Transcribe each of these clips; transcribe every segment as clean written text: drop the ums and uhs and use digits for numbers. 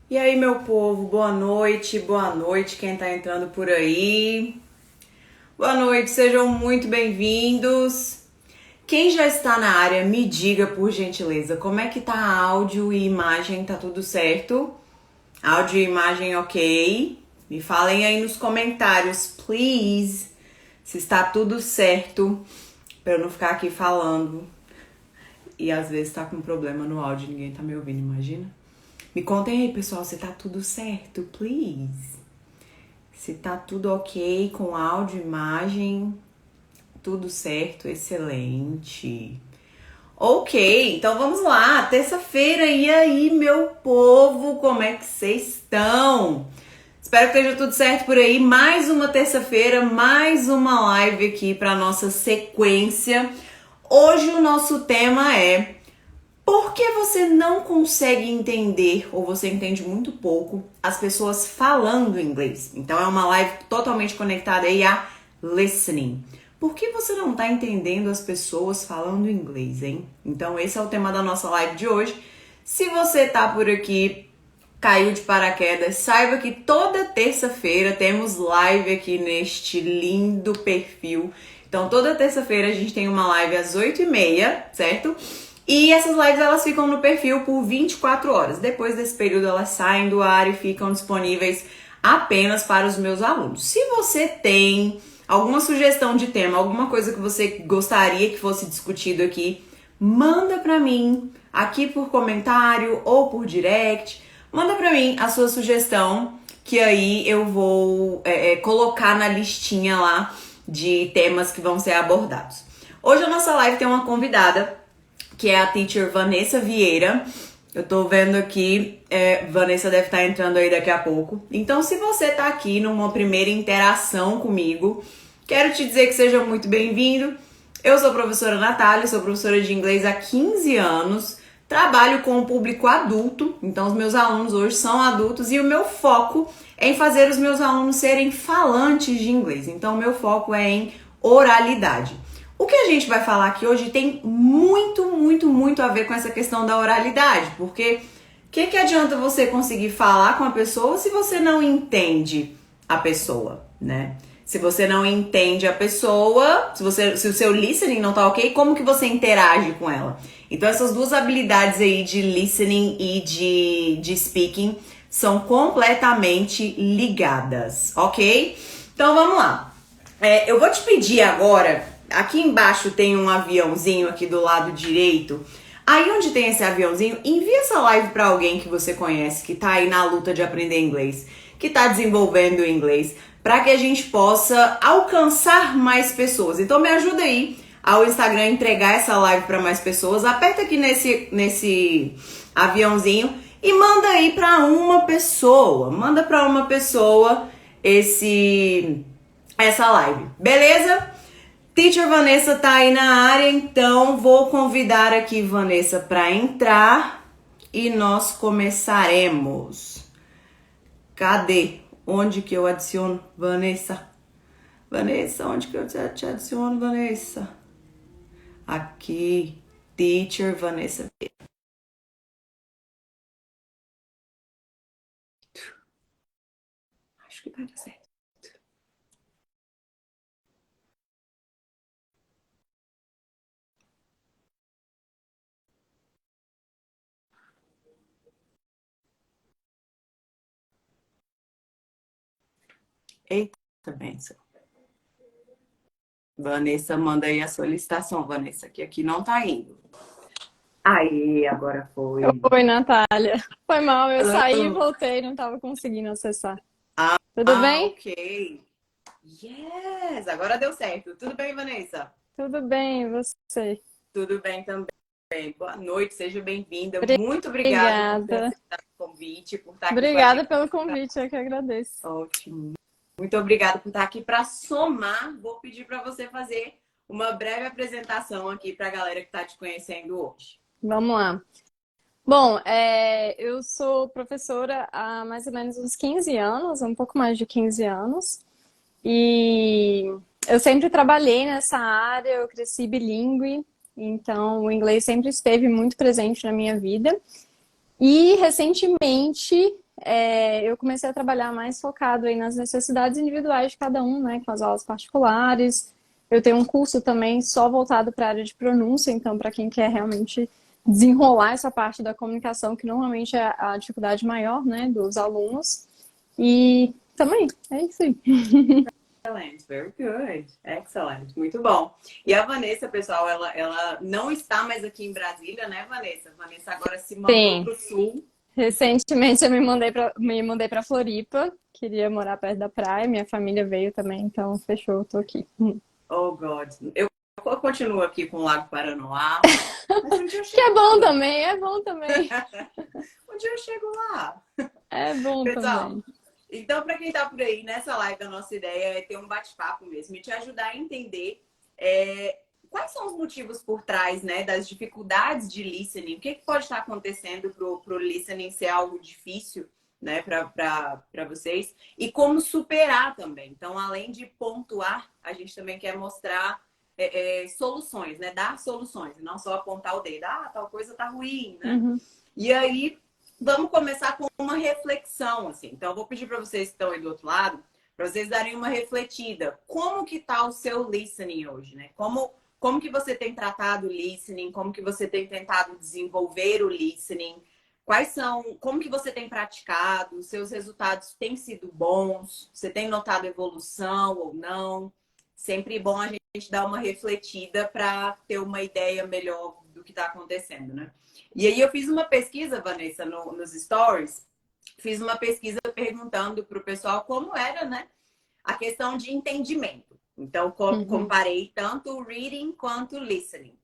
E aí, meu povo, boa noite, quem tá entrando por aí. Boa noite, sejam muito bem-vindos. Quem já está na área, me diga, por gentileza, como é que tá áudio e imagem, tá tudo certo? Áudio e imagem ok? Me falem aí nos comentários, please, se está tudo certo, pra eu não ficar aqui falando e às vezes tá com problema no áudio e ninguém tá me ouvindo, imagina? Me contem aí, pessoal, se tá tudo certo, please. Se tá tudo ok com áudio, imagem, tudo certo, excelente. Ok, então vamos lá, terça-feira, e aí, meu povo, como é que vocês estão? Espero que esteja tudo certo por aí. Mais uma terça-feira, mais uma live aqui para nossa sequência. Hoje o nosso tema é: por que você não consegue entender, ou você entende muito pouco, as pessoas falando inglês? Então é uma live totalmente conectada aí a listening. Por que você não está entendendo as pessoas falando inglês, hein? Então esse é o tema da nossa live de hoje. Se você tá por aqui, caiu de paraquedas, saiba que toda terça-feira temos live aqui neste lindo perfil. Então toda terça-feira a gente tem uma live às 8h30, certo? E essas lives elas ficam no perfil por 24 horas. Depois desse período elas saem do ar e ficam disponíveis apenas para os meus alunos. Se você tem alguma sugestão de tema, alguma coisa que você gostaria que fosse discutido aqui, manda para mim aqui por comentário ou por direct. Manda para mim a sua sugestão, que aí eu vou colocar na listinha lá de temas que vão ser abordados. Hoje a nossa live tem uma convidada, que é a teacher Vanessa Vieira. Eu tô vendo aqui, Vanessa deve estar entrando aí daqui a pouco. Então, se você tá aqui numa primeira interação comigo, quero te dizer que seja muito bem-vindo. Eu sou a professora Natália, sou professora de inglês há 15 anos, trabalho com o público adulto, então os meus alunos hoje são adultos e o meu foco é em fazer os meus alunos serem falantes de inglês. Então, o meu foco é em oralidade. O que a gente vai falar aqui hoje tem muito a ver com essa questão da oralidade, porque o que adianta você conseguir falar com a pessoa se você não entende a pessoa, né? Se você não entende a pessoa, se o seu listening não tá ok, como que você interage com ela? Então essas duas habilidades aí de listening e de speaking são completamente ligadas, ok? Então vamos lá. Eu vou te pedir agora. Aqui embaixo tem um aviãozinho aqui do lado direito. Aí onde tem esse aviãozinho, envia essa live para alguém que você conhece, que tá aí na luta de aprender inglês, que tá desenvolvendo o inglês, para que a gente possa alcançar mais pessoas. Então me ajuda aí ao Instagram entregar essa live para mais pessoas. Aperta aqui nesse aviãozinho e manda aí para uma pessoa. Manda para uma pessoa essa live. Beleza? Teacher Vanessa tá aí na área, então vou convidar aqui Vanessa para entrar e nós começaremos. Cadê? Onde que eu adiciono Vanessa? Vanessa, onde que eu te adiciono, Vanessa? Aqui, Teacher Vanessa. Acho que vai dar certo. Eita, benção. Vanessa, manda aí a solicitação, Vanessa, que aqui não tá indo. Aí, agora foi. Oi, Natália. Foi mal, eu saí e Hello. voltei, não estava conseguindo acessar. Tudo bem? Ok. Yes! Agora deu certo. Tudo bem, Vanessa? Tudo bem, e você? Tudo bem também. Boa noite, seja bem-vinda. Muito obrigada por ter Obrigada. aceitado o convite, por estar aqui com a Obrigada gente. pelo convite, eu que agradeço. Ótimo. Muito obrigada por estar aqui para somar. Vou pedir para você fazer uma breve apresentação aqui para a galera que está te conhecendo hoje. Vamos lá. Bom, eu sou professora há mais ou menos uns 15 anos, um pouco mais de 15 anos. E eu sempre trabalhei nessa área, eu cresci bilíngue, então o inglês sempre esteve muito presente na minha vida. E recentemente eu comecei a trabalhar mais focado aí nas necessidades individuais de cada um, né, com as aulas particulares. Eu tenho um curso também só voltado para a área de pronúncia, então para quem quer realmente desenrolar essa parte da comunicação, que normalmente é a dificuldade maior, né, dos alunos. E também, é isso aí. Excellent, very good. Excellent, muito bom. E a Vanessa, pessoal, ela não está mais aqui em Brasília, né, Vanessa? Vanessa agora se mudou Sim, para o sul. recentemente eu me mudei para Floripa, queria morar perto da praia, minha família veio também, então fechou, tô aqui. Oh, God. Eu continuo aqui com o Lago Paranoá, mas um dia eu Que chego lá. é bom também, Um dia eu chego lá. é bom Pessoal, também. então, para quem está por aí, nessa live, a nossa ideia é ter um bate-papo mesmo e te ajudar a entender quais são os motivos por trás, né, das dificuldades de listening. O que pode estar acontecendo para o listening ser algo difícil, né, para vocês e como superar também. Então, além de pontuar, a gente também quer mostrar soluções, né, dar soluções, e não só apontar o dedo. Ah, tal coisa tá ruim, né? Uhum. E aí, vamos começar com uma reflexão, assim. Então, eu vou pedir para vocês que estão aí do outro lado, para vocês darem uma refletida. Como que tá o seu listening hoje, né? Como que você tem tratado o listening? Como que você tem tentado desenvolver o listening? Como que você tem praticado? Os seus resultados têm sido bons? Você tem notado evolução ou não? Sempre bom a gente dar uma refletida para ter uma ideia melhor do que está acontecendo, né? E aí eu fiz uma pesquisa, Vanessa, nos stories, fiz uma pesquisa perguntando para o pessoal como era, né, a questão de entendimento. Então, Uhum. comparei tanto o reading quanto o listening.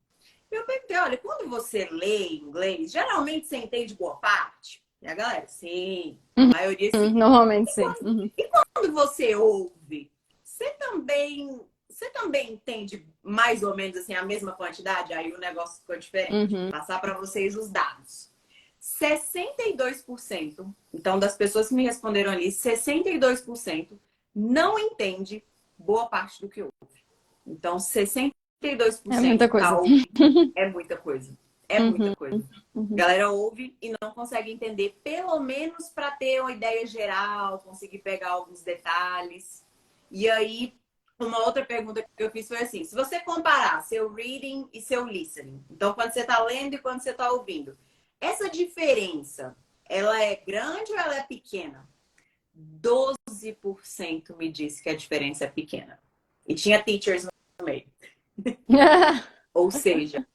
Eu perguntei, olha, quando você lê em inglês, geralmente você entende boa parte? E a galera, sim, a maioria sim. Normalmente sim. Uhum. E quando você ouve, você também entende mais ou menos assim a mesma quantidade? Aí o negócio ficou diferente. Uhum. Vou passar para vocês os dados. 62%, então das pessoas que me responderam ali, 62% não entende boa parte do que ouve. Então, É muita 62% tá coisa. ouvindo. É muita coisa. É muita Uhum. coisa. A Uhum. galera ouve e não consegue entender, pelo menos para ter uma ideia geral, conseguir pegar alguns detalhes. E aí, uma outra pergunta que eu fiz foi assim: se você comparar seu reading e seu listening, então quando você está lendo e quando você está ouvindo, essa diferença, ela é grande ou ela é pequena? 12% me disse que a diferença é pequena. E tinha teachers no meio. Ou seja,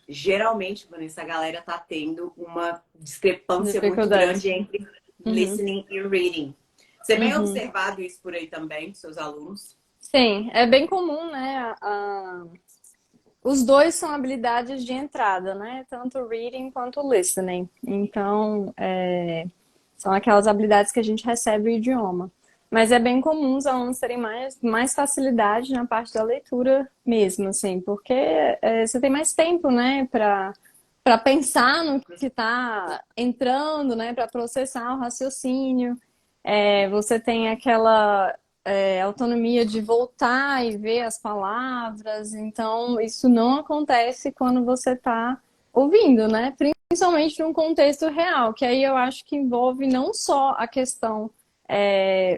geralmente, Vanessa, a galera tá tendo uma discrepância muito Dificuldade. grande entre Uhum. listening e reading. Você tem Uhum. observado isso por aí também, seus alunos? Sim, é bem comum, né? Os dois são habilidades de entrada, né? Tanto o reading quanto o listening. Então, são aquelas habilidades que a gente recebe o idioma. Mas é bem comum os alunos terem mais facilidade na parte da leitura mesmo, assim, porque você tem mais tempo, né, para pensar no que está entrando, né, para processar o raciocínio. Você tem aquela autonomia de voltar e ver as palavras. Então, isso não acontece quando você está ouvindo, né? Principalmente num contexto real, que aí eu acho que envolve não só a questão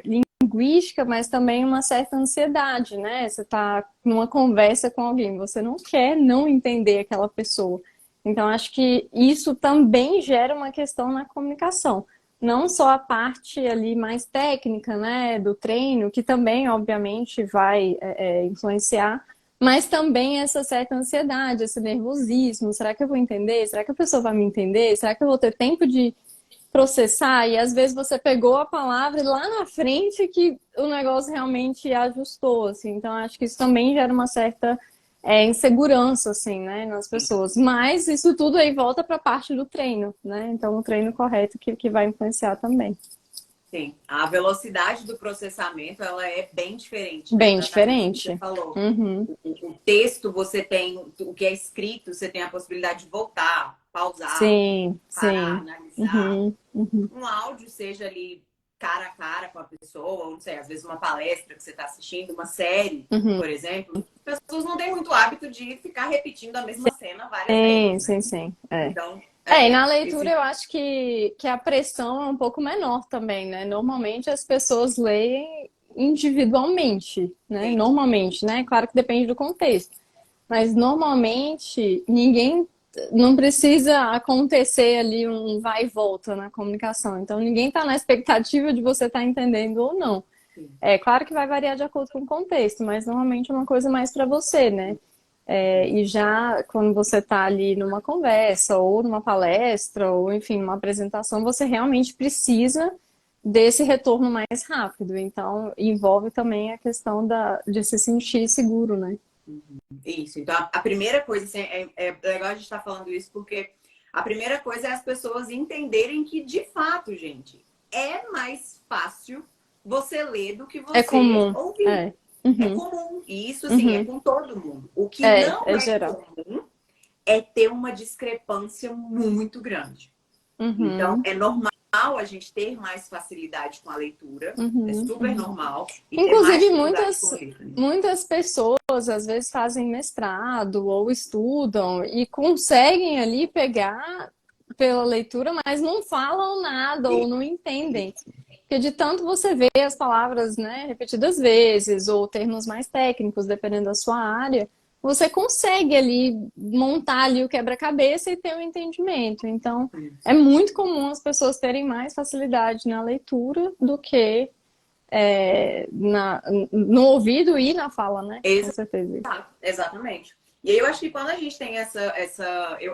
linguística, mas também uma certa ansiedade, né? Você está numa conversa com alguém, você não quer não entender aquela pessoa. Então, acho que isso também gera uma questão na comunicação. Não só a parte ali mais técnica, né, do treino, que também, obviamente, vai influenciar, mas também essa certa ansiedade, esse nervosismo. Será que eu vou entender? Será que a pessoa vai me entender? Será que eu vou ter tempo de processar? E às vezes você pegou a palavra e lá na frente que o negócio realmente ajustou, assim. Então, acho que isso também gera uma certa insegurança, assim, né, nas pessoas. Mas isso tudo aí volta para a parte do treino, né? Então, o treino correto que vai influenciar também. Sim. A velocidade do processamento, ela é bem diferente, né? Bem Exatamente o que você diferente. falou. Uhum. O texto, você tem, o que é escrito, você tem a possibilidade de voltar, pausar, Sim, parar, sim. analisar. Uhum. Uhum. Um áudio, seja ali cara a cara com a pessoa, ou não sei, às vezes uma palestra que você está assistindo, uma série, Uhum. por exemplo, as pessoas não têm muito hábito de ficar repetindo a mesma cena várias Sim, vezes, né? sim, sim. É. Então, E na leitura Esse... eu acho que a pressão é um pouco menor também, né? Normalmente as pessoas leem individualmente, né? Sim. Normalmente, né? Claro que depende do contexto. Mas normalmente ninguém não precisa acontecer ali um vai e volta na comunicação. Então ninguém está na expectativa de você estar entendendo ou não. Sim. É claro que vai variar de acordo com o contexto, mas normalmente é uma coisa mais para você, né? E já quando você está ali numa conversa, ou numa palestra, ou enfim, numa apresentação, você realmente precisa desse retorno mais rápido. Então, envolve também a questão de se sentir seguro, né? Isso. Então, a primeira coisa, assim, é legal a gente estar falando isso, porque a primeira coisa é as pessoas entenderem que, de fato, gente, é mais fácil você ler do que É você comum. ouvir. É. É Uhum. comum. E isso, assim, é Uhum. com todo mundo. O que não É é geral. comum é ter uma discrepância muito grande. Então, Uhum. é normal a gente ter mais facilidade com a leitura, é Uhum. super Uhum. normal, e ter mais Inclusive, dificuldade com o listening. muitas pessoas às vezes fazem mestrado ou estudam e conseguem ali pegar pela leitura, mas não falam nada ou não entendem. Porque de tanto você vê as palavras, né, repetidas vezes ou termos mais técnicos, dependendo da sua área, você consegue ali montar ali o quebra-cabeça e ter o entendimento. Então, é muito comum as pessoas terem mais facilidade na leitura do que no ouvido e na fala, né? Com certeza. Exatamente. E aí eu acho que quando a gente tem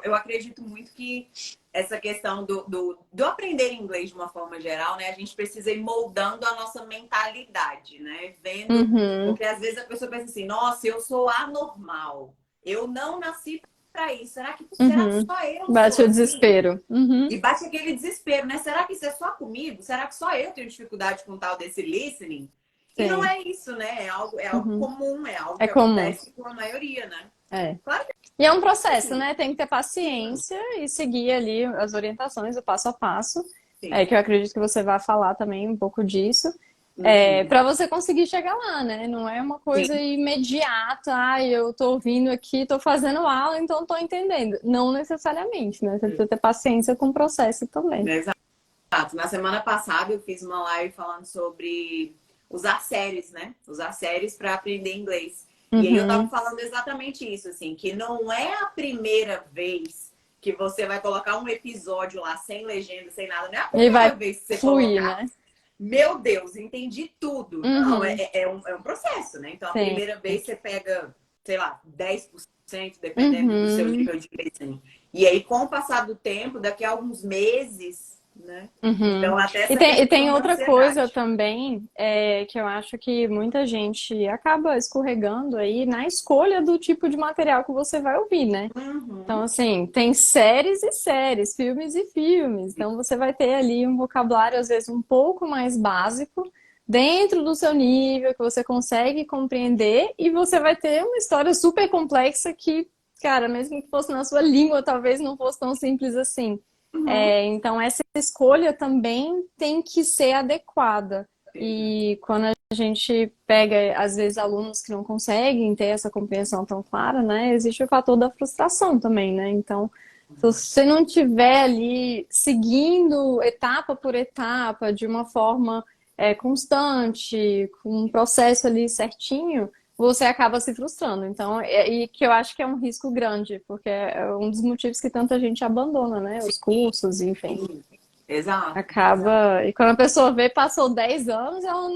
eu acredito muito que essa questão do aprender inglês de uma forma geral, né? A gente precisa ir moldando a nossa mentalidade, né? Vendo, Uhum. porque às vezes a pessoa pensa assim, nossa, eu sou anormal. Eu não nasci para isso. Será que Uhum. só eu sou Bate o assim? desespero. Uhum. E bate aquele desespero, né? Será que isso é só comigo? Será que só eu tenho dificuldade com o tal desse listening? E não Sim. é isso, né? É algo Uhum. comum, é algo É que comum. acontece com a maioria, né? É. Claro que E é um é processo, assim. né? Tem que ter Sim, paciência e seguir ali as orientações, o passo a passo. sim. Que eu acredito que você vai falar também um pouco disso. Uhum. Para você conseguir chegar lá, né? Não é uma coisa Sim, imediata, eu tô ouvindo aqui, tô fazendo aula, então tô entendendo. Não necessariamente, né? Você precisa ter paciência com o processo também. exato. Na semana passada eu fiz uma live falando sobre usar séries, né? Usar séries para aprender inglês. E aí eu tava Uhum. falando exatamente isso, assim, que não é a primeira vez que você vai colocar um episódio lá sem legenda, sem nada. Não é a E primeira vai vez que você fluir, colocar. né? Meu Deus, entendi tudo. Não, Uhum. é um processo, né? Então, a Sim. primeira vez você pega, sei lá, 10%, dependendo do seu Uhum. nível de listening. E aí, com o passar do tempo, daqui a alguns meses, né? Uhum. Então, até E essa tem questão da outra coisa ansiedade. também, que eu acho que muita gente acaba escorregando aí na escolha do tipo de material que você vai ouvir, né? Então, Uhum. assim, tem séries e séries, filmes e filmes. Então, você vai ter ali um vocabulário, às vezes, um pouco mais básico, dentro do seu nível, que você consegue compreender, e você vai ter uma história super complexa que, cara, mesmo que fosse na sua língua, talvez não fosse tão simples assim. Uhum. Então, essa escolha também tem que ser adequada. Exato. E quando a gente pega, às vezes, alunos que não conseguem ter essa compreensão tão clara, né? Existe o fator da frustração também, né? Então, se você não tiver ali seguindo etapa por etapa, de uma forma constante, com um processo ali certinho, você acaba se frustrando. Então, e que eu acho que é um risco grande, porque é um dos motivos que tanta gente abandona, né? Os cursos, enfim. Exato. Exato. Acaba. E quando a pessoa vê, passou 10 anos, ela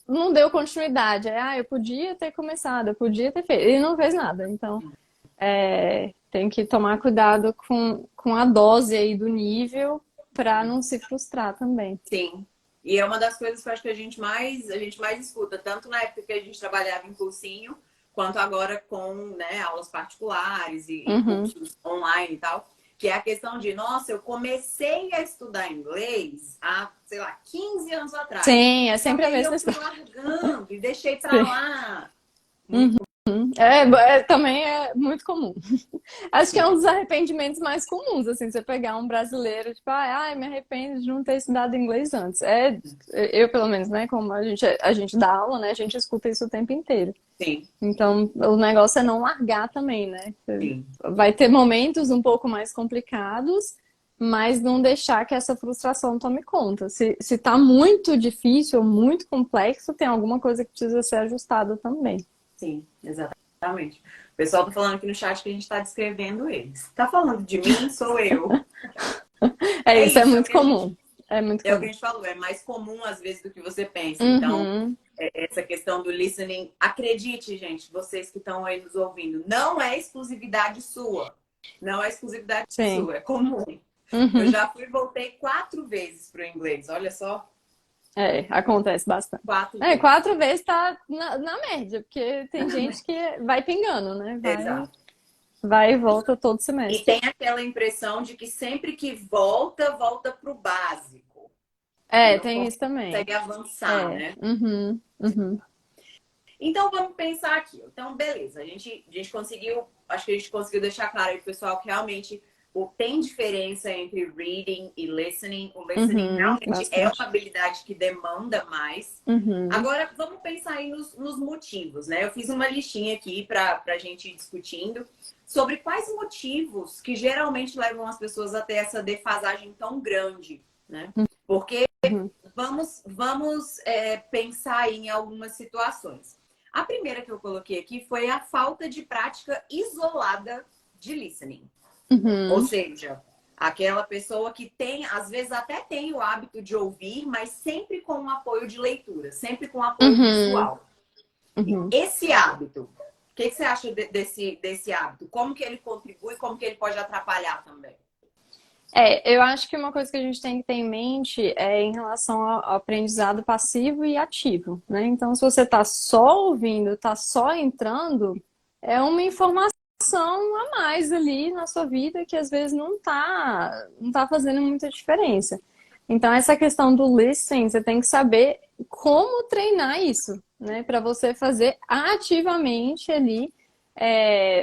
não deu continuidade. Eu podia ter começado, eu podia ter feito. E não fez nada. Então, tem que tomar cuidado com a dose aí do nível para não se frustrar também. Sim. E é uma das coisas que eu acho que a gente mais escuta, tanto na época que a gente trabalhava em cursinho, quanto agora com, né, aulas particulares e Uhum. cursos online e tal, que é a questão de, nossa, eu comecei a estudar inglês há, sei lá, 15 anos atrás. Sim, é Só sempre que a aí eu mesma fui história. largando e deixei pra Sim. lá. Muito Uhum. Também é muito comum. Acho que é um comum. dos arrependimentos mais comuns, assim, você pegar um brasileiro, tipo, me arrependo de não ter estudado inglês antes. Eu, pelo menos, né, como a gente dá aula, né, a gente escuta isso o tempo inteiro. Sim, Então, o negócio é não largar também, né? sim. Vai ter momentos um pouco mais complicados, mas não deixar que essa frustração tome conta. Se tá muito difícil ou muito complexo, tem alguma coisa que precisa ser ajustada também. Sim, exatamente. O pessoal tá falando aqui no chat que a gente tá descrevendo eles. Tá falando de mim? Sou eu. É É isso, é isso, muito comum. É muito é o que comum. a gente falou, é mais comum às vezes do que você pensa. Então, Uhum, essa questão do listening, acredite, gente, vocês que estão aí nos ouvindo, não é exclusividade sua. Não é exclusividade sim. sua, é comum. Eu Uhum. já fui e voltei 4 vezes para o inglês. Olha só, É, acontece bastante. quatro É, vezes. 4 vezes tá na média, porque tem gente que vai pingando, né? Exato. Vai e volta todo E semestre. tem aquela impressão de que sempre que volta, volta para o básico. E É, não tem isso também. consegue avançar, É. né? Uhum, uhum, Então vamos pensar aqui. Então, beleza, a gente conseguiu, acho que a gente conseguiu deixar claro aí pro pessoal que realmente tem diferença entre reading e listening. O listening uhum, realmente é uma bastante. habilidade que demanda mais. Uhum, Agora vamos pensar aí nos motivos, né? Eu fiz uma listinha aqui para a gente ir discutindo sobre quais motivos que geralmente levam as pessoas a ter essa defasagem tão grande, né? Porque uhum, vamos pensar em algumas situações. A primeira que eu coloquei aqui foi a falta de prática isolada de listening. Ou uhum, seja, aquela pessoa que tem, às vezes até tem o hábito de ouvir, mas sempre com um apoio de leitura, sempre com apoio uhum, visual. E uhum. esse hábito, o que você acha desse hábito? Como que ele contribui, como que ele pode atrapalhar também? É, eu acho que uma coisa que a gente tem que ter em mente é em relação ao aprendizado passivo e ativo, né? Então, se você está só ouvindo, está só entrando, é uma informação a mais ali na sua vida que às vezes não tá fazendo muita diferença. Então, essa questão do listening, você tem que saber como treinar isso, né? Para você fazer ativamente ali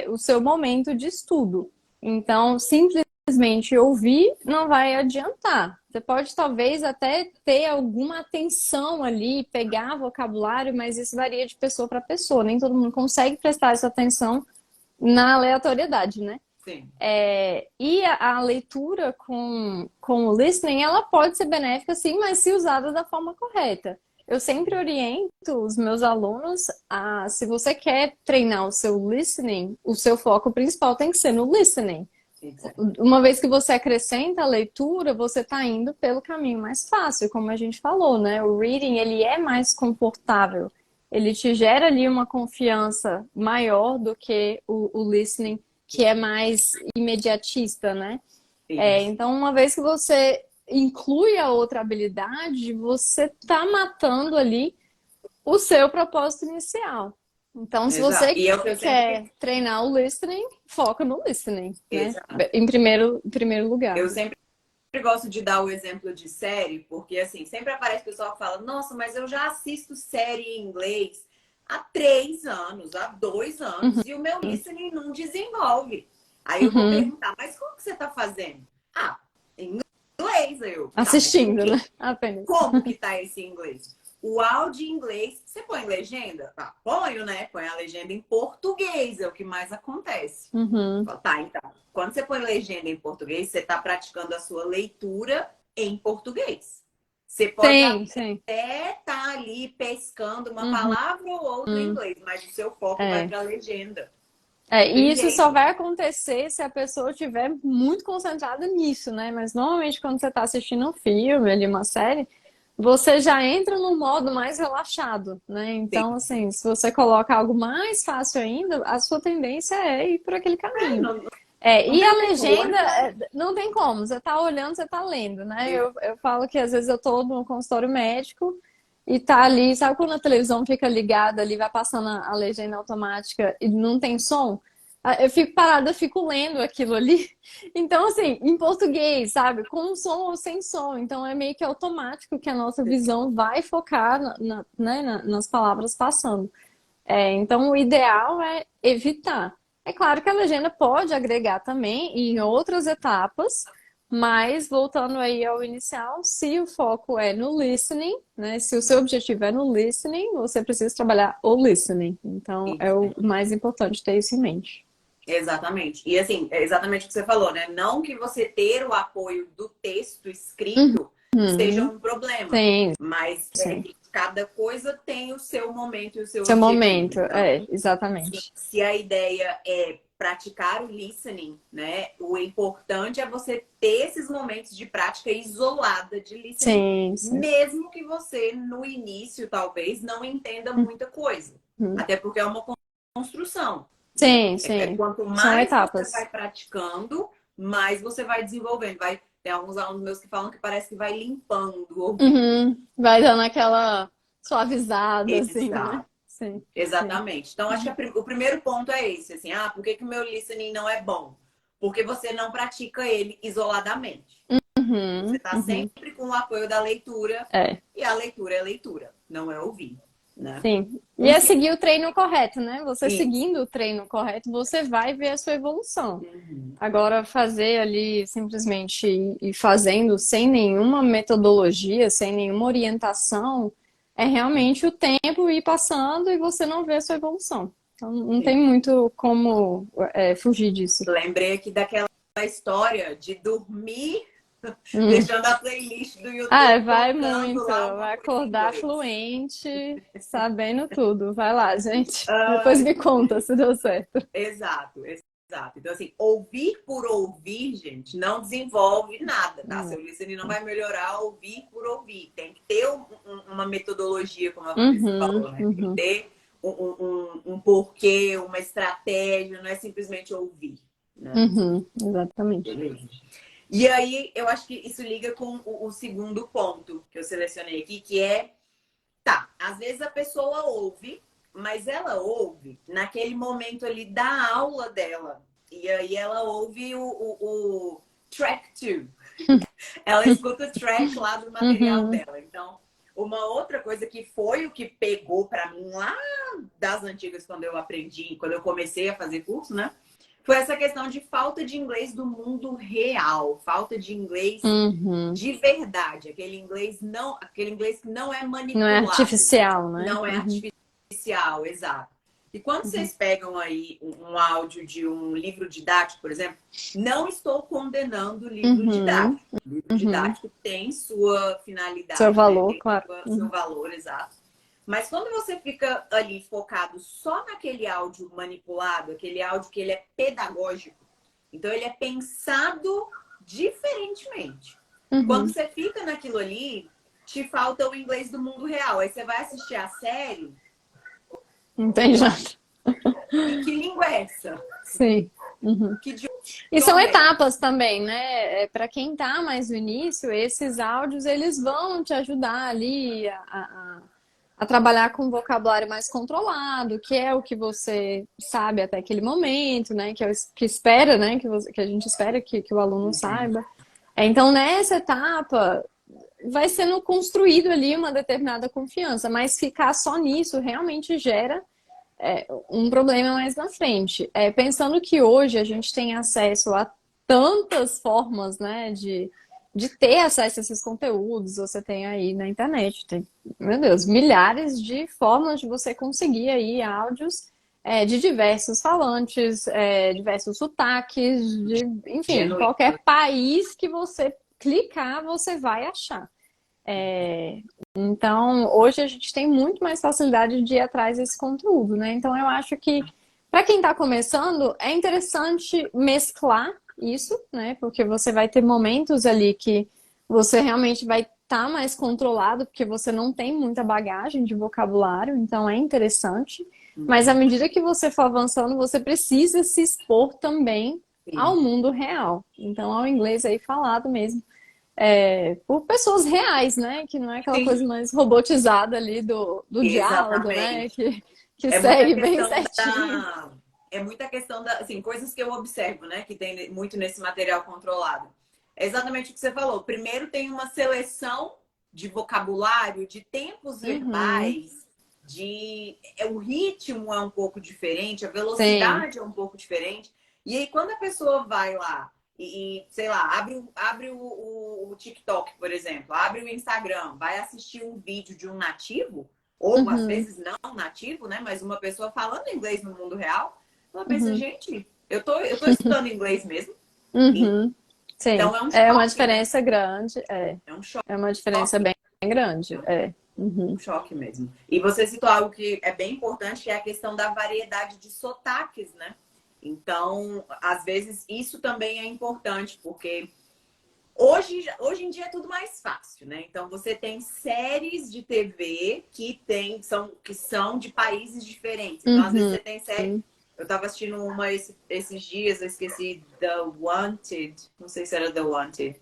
o seu momento de estudo. Então, simplesmente ouvir não vai adiantar. Você pode talvez até ter alguma atenção ali, pegar vocabulário, mas isso varia de pessoa para pessoa. Nem todo mundo consegue prestar essa atenção na aleatoriedade, né? Sim. E a leitura com o listening, ela pode ser benéfica, sim, mas se usada da forma correta. Eu sempre oriento os meus alunos a, se você quer treinar o seu listening, o seu foco principal tem que ser no listening. Exato. Uma vez que você acrescenta a leitura, você está indo pelo caminho mais fácil, como a gente falou, né? O reading, ele é mais confortável. Ele te gera ali uma confiança maior do que o listening, que é mais imediatista, né? Isso. Então, uma vez que você inclui a outra habilidade, você está matando ali o seu propósito inicial. Então, se Exato. você E é o que eu sempre. quer treinar o listening, foca no listening, né? Exato. Em primeiro lugar. Eu sempre gosto de dar o exemplo de série, porque assim, sempre aparece pessoal que fala, nossa, mas eu já assisto série em inglês há 3 anos, há 2 anos, Uhum, e o meu listening não desenvolve. Aí eu vou uhum. perguntar, mas como que você está fazendo? Ah, em inglês, tá, mas em Assistindo, né? quê? Apenas. Como que tá esse inglês? O áudio em inglês, você põe legenda? Tá, ponho, né? Põe a legenda em português, é o que mais acontece. Uhum. Tá, então. Quando você põe legenda em português, você está praticando a sua leitura em português. Você pode Sim, até sim. estar ali pescando uma Uhum. palavra ou outra em inglês, mas o seu foco vai É. para a legenda. Não E tem isso só jeito. vai acontecer se a pessoa estiver muito concentrada nisso, né? Mas normalmente quando você está assistindo um filme, ali uma série, você já entra no modo mais relaxado, né? Sim. Então, assim, se você coloca algo mais fácil ainda, a sua tendência é ir por aquele caminho. Não, não E a tem jeito. O olho legenda, vai. não tem como, você tá olhando, você tá lendo, né? Exato. Eu falo que às vezes eu tô no consultório médico e tá ali, sabe quando a televisão fica ligada ali, vai passando a legenda automática e não tem som? Eu fico parada, eu fico lendo aquilo ali. Então, assim, em português, sabe? Com som ou sem som. Então, é meio que automático que a nossa visão vai focar né, nas palavras passando. Então, o ideal é evitar. É claro que a legenda pode agregar também em outras etapas, mas voltando aí ao inicial, se o foco é no listening, né? Se o seu objetivo é no listening, você precisa trabalhar o listening. Então, é o mais importante ter isso em mente. Exatamente. E assim, é exatamente o que você falou, né? Não que você ter o apoio do texto escrito seja Uhum. um problema, Sim, mas sim. cada coisa tem o seu momento e o seu Seu objetivo. momento, Então, exatamente. se a ideia é praticar o listening, né? O importante é você ter esses momentos de prática isolada de listening, Sim, sim. mesmo que você no início talvez não entenda muita coisa, Uhum. até porque é uma construção, né? Sim, sim. Quanto São mais você etapas. vai praticando, mais você vai desenvolvendo. Tem alguns alunos meus que falam que parece que vai limpando o ouvido. Uhum. Vai dando aquela suavizada, assim, né? Exato. Sim, sim. Exatamente. Então, acho que o primeiro ponto é esse, assim, por que que o meu listening não é bom? Porque você não pratica ele isoladamente. Você Uhum, está uhum. sempre com o apoio da leitura, É, e a leitura é leitura, não é ouvir, né? sim. E Um é segundo. seguir o treino correto, né? Você Isso. seguindo o treino correto, você vai ver a sua evolução. Uhum. Agora, fazer ali simplesmente ir fazendo sem nenhuma metodologia, sem nenhuma orientação, é realmente o tempo ir passando e você não vê a sua evolução. Então, não tem Sim. muito como fugir disso. Lembrei aqui daquela história de dormir Hum. deixando a playlist do Ah, YouTube vai tocando muito. lá alguma Vai coisa em acordar inglês. fluente, sabendo tudo. Vai lá, gente. Depois Ai, me conta se deu certo. exato, exato. Então, assim, ouvir por ouvir, gente, não desenvolve nada, tá? Hum. Seu listening não vai melhorar ouvir por ouvir. Tem que ter uma metodologia, como a Vanessa Uhum, falou, né? Tem que uhum, ter um porquê, uma estratégia, não é simplesmente ouvir, né? uhum, exatamente. Beleza. E aí, eu acho que isso liga com o segundo ponto que eu selecionei aqui, que é, tá, às vezes a pessoa ouve, mas ela ouve naquele momento ali da aula dela. E aí ela ouve o track 2. Ela escuta o track lá do material Uhum, dela. Então, uma outra coisa que foi o que pegou para mim lá das antigas, quando eu aprendi, quando eu comecei a fazer curso, né? Foi essa questão de falta de inglês do mundo real, falta de inglês uhum. de verdade, aquele inglês que não é Não é manipulado, artificial, né? não é Uhum, artificial, exato. E quando uhum, vocês pegam aí um áudio de um livro didático, por exemplo, não estou condenando o livro uhum, didático. O livro uhum. didático tem sua Seu finalidade, né? valor, Tem claro. seu Uhum, valor, exato. Mas quando você fica ali focado só naquele áudio manipulado, aquele áudio que ele é pedagógico, então ele é pensado diferentemente. Quando uhum. você fica naquilo ali, te falta o inglês do mundo real. Aí você vai assistir a série, Não tem uai, jeito. que língua é essa? Sim. Uhum. Que E são idioma é esse? etapas também, né? Para quem tá mais no início, esses áudios eles vão te ajudar ali a trabalhar com um vocabulário mais controlado, que é o que você sabe até aquele momento, né? Que, que espera, né? Que a gente espera que o aluno saiba. Então, nessa etapa, vai sendo construído ali uma determinada confiança, mas ficar só nisso realmente gera um problema mais na frente. Pensando que hoje a gente tem acesso a tantas formas, né, de ter acesso a esses conteúdos, você tem aí na internet, tem, meu Deus, milhares de formas de você conseguir aí áudios de diversos falantes, diversos sotaques, enfim, Genuíno. qualquer país que você clicar, você vai achar. Então, hoje a gente tem muito mais facilidade de ir atrás desse conteúdo, né? Então, eu acho que para quem está começando, é interessante mesclar isso, né? Porque você vai ter momentos ali que você realmente vai estar mais controlado, porque você não tem muita bagagem de vocabulário, então é interessante. Mas à medida que você for avançando, você precisa se expor também ao Sim. mundo real. Então, ao inglês aí falado mesmo por pessoas reais, né? Que não é aquela Sim, coisa mais robotizada ali do diálogo, né? exatamente. Que É muita segue bem questão certinho. assim, coisas que eu observo, né, que tem muito nesse material controlado. É exatamente o que você falou. Primeiro tem uma seleção de vocabulário, de tempos Uhum, verbais, o ritmo é um pouco diferente, a sim. velocidade é um pouco diferente. E aí quando a pessoa vai lá sei lá, abre o TikTok, por exemplo, abre o Instagram, vai assistir um vídeo de um nativo, ou às Uhum, vezes não nativo, né? Mas uma pessoa falando inglês no mundo real, ela pensa, uhum. gente, Eu tô estudando inglês mesmo, Uhum. Sim, então é um é uma choque, né? diferença grande, É é uma diferença choque, bem grande, é. um Uhum. choque mesmo. E você citou algo que é bem importante, que é a questão da variedade de sotaques, né? Então, às vezes, isso também é importante, porque hoje em dia é tudo mais fácil, né? Então você tem séries de TV que são de países diferentes. Então, às vezes, Uhum. você tem série. Eu tava assistindo uma esses dias, eu esqueci The Wanted. Não sei se era The Wanted.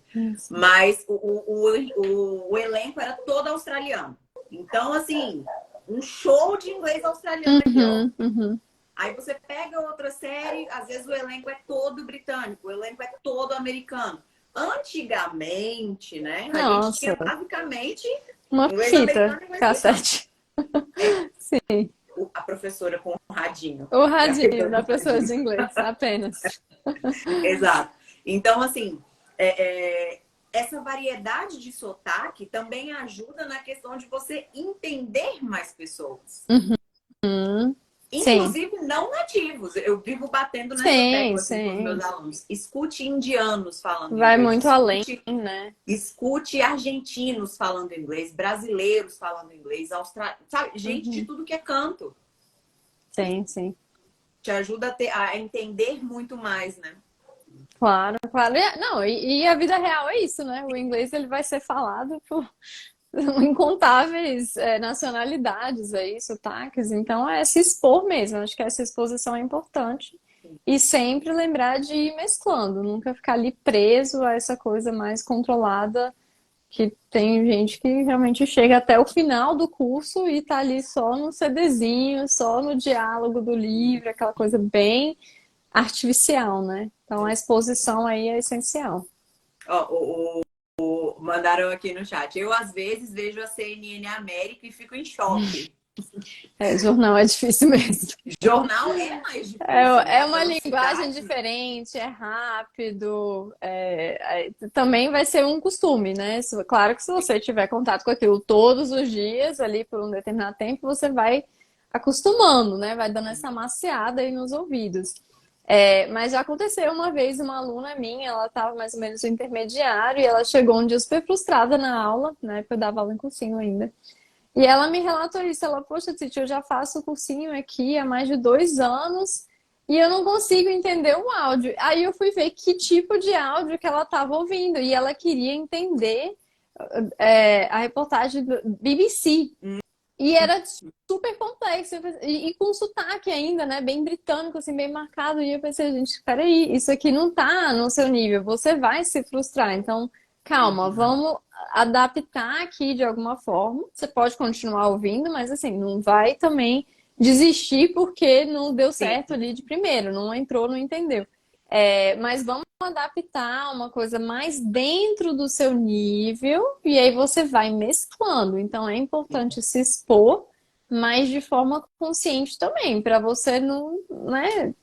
Mas o elenco era todo australiano. Então, assim, um show de inglês australiano aqui, ó. Uhum. Uhum. Aí você pega outra série, às vezes o elenco é todo britânico, o elenco é todo americano. Antigamente, né, a gente Nossa, tinha basicamente uma inglês fita americano e inglês britânico. cassete. É, Sim, a professora com o radinho. o E a radinho pessoa da com o pessoa radinho. de inglês, apenas. Exato. Então, assim, essa variedade de sotaque também ajuda na questão de você entender mais pessoas. Uhum. Sim, Inclusive não nativos. Eu vivo batendo nessa sim, tecla assim, com os meus sim. alunos. Escute indianos falando Vai inglês, muito além, né? escute argentinos falando inglês, brasileiros falando inglês, sabe? Gente de Uhum. tudo que é canto. Sim, sim. Te ajuda a entender muito mais, né? Claro, claro. Não, e a vida real é isso, né? O inglês ele vai ser falado por incontáveis nacionalidades aí, sotaques. Então é se expor mesmo. Acho que essa exposição é importante. E sempre lembrar de ir mesclando, nunca ficar ali preso a essa coisa mais controlada, que tem gente que realmente chega até o final do curso e tá ali só no CDzinho, só no diálogo do livro, aquela coisa bem artificial, né? Então a exposição aí é essencial. Ó, mandaram aqui no chat. Eu, às vezes, vejo a CNN América e fico em choque. É, jornal é difícil mesmo. Jornal é mais difícil, É né? A uma linguagem velocidade. diferente, é rápido, também vai ser um costume, né? Claro que se você tiver contato com aquilo todos os dias, ali por um determinado tempo, você vai acostumando, né? Vai dando essa maciada aí nos ouvidos. Mas já aconteceu uma vez, uma aluna minha, ela estava mais ou menos no intermediário e ela chegou um dia super frustrada na aula, né? Porque eu dava aula em cursinho ainda. E ela me relatou isso. Ela, poxa, Titi, eu já faço cursinho aqui há mais de 2 anos e eu não consigo entender o áudio. Aí eu fui ver que tipo de áudio que ela estava ouvindo e ela queria entender a reportagem do BBC. E era super complexo. E com sotaque ainda, né? Bem britânico, assim, bem marcado. E eu pensei, gente, peraí, isso aqui não tá no seu nível. Você vai se frustrar. Então, calma, Uhum. vamos adaptar aqui de alguma forma. Você pode continuar ouvindo, mas assim, não vai também desistir porque não deu Sim, certo ali de primeiro, não entrou, não entendeu. Mas vamos adaptar uma coisa mais dentro do seu nível e aí você vai mesclando. Então é importante se expor, mas de forma consciente também, para você não, né,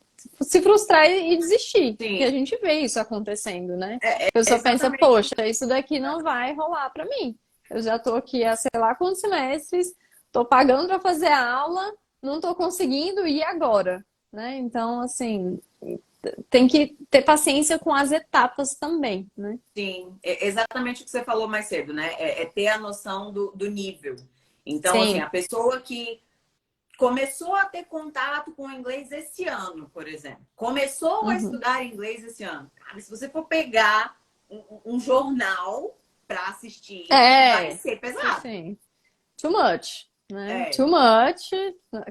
se frustrar e desistir. Porque a sim. gente vê isso acontecendo, né? É A pessoa pensa, exatamente. poxa, isso daqui não vai rolar para mim. Eu já estou aqui há sei lá quantos semestres, estou pagando para fazer a aula, não estou conseguindo, e agora? Né? Então, assim, tem que ter paciência com as etapas também, né? Sim, é exatamente o que você falou mais cedo, né? É ter a noção do nível. Então, assim, Sim. a pessoa que começou a ter contato com o inglês esse ano, por exemplo, começou a Uhum. estudar inglês esse ano. Cara, se você for pegar um jornal para assistir, vai É, ser pesado. assim, too much, né? É, Too much,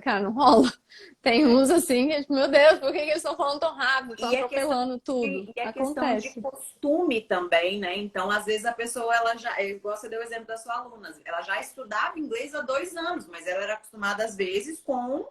cara, não rola. Tem é. uns assim que, tipo, meu Deus, por que que eles estão falando tão rápido, estão E é questão atropelando tudo? e é questão de Acontece. costume também, né? Então, às vezes a pessoa, ela já, igual você deu o exemplo da sua aluna, ela já estudava inglês há 2 anos, mas ela era acostumada às vezes com o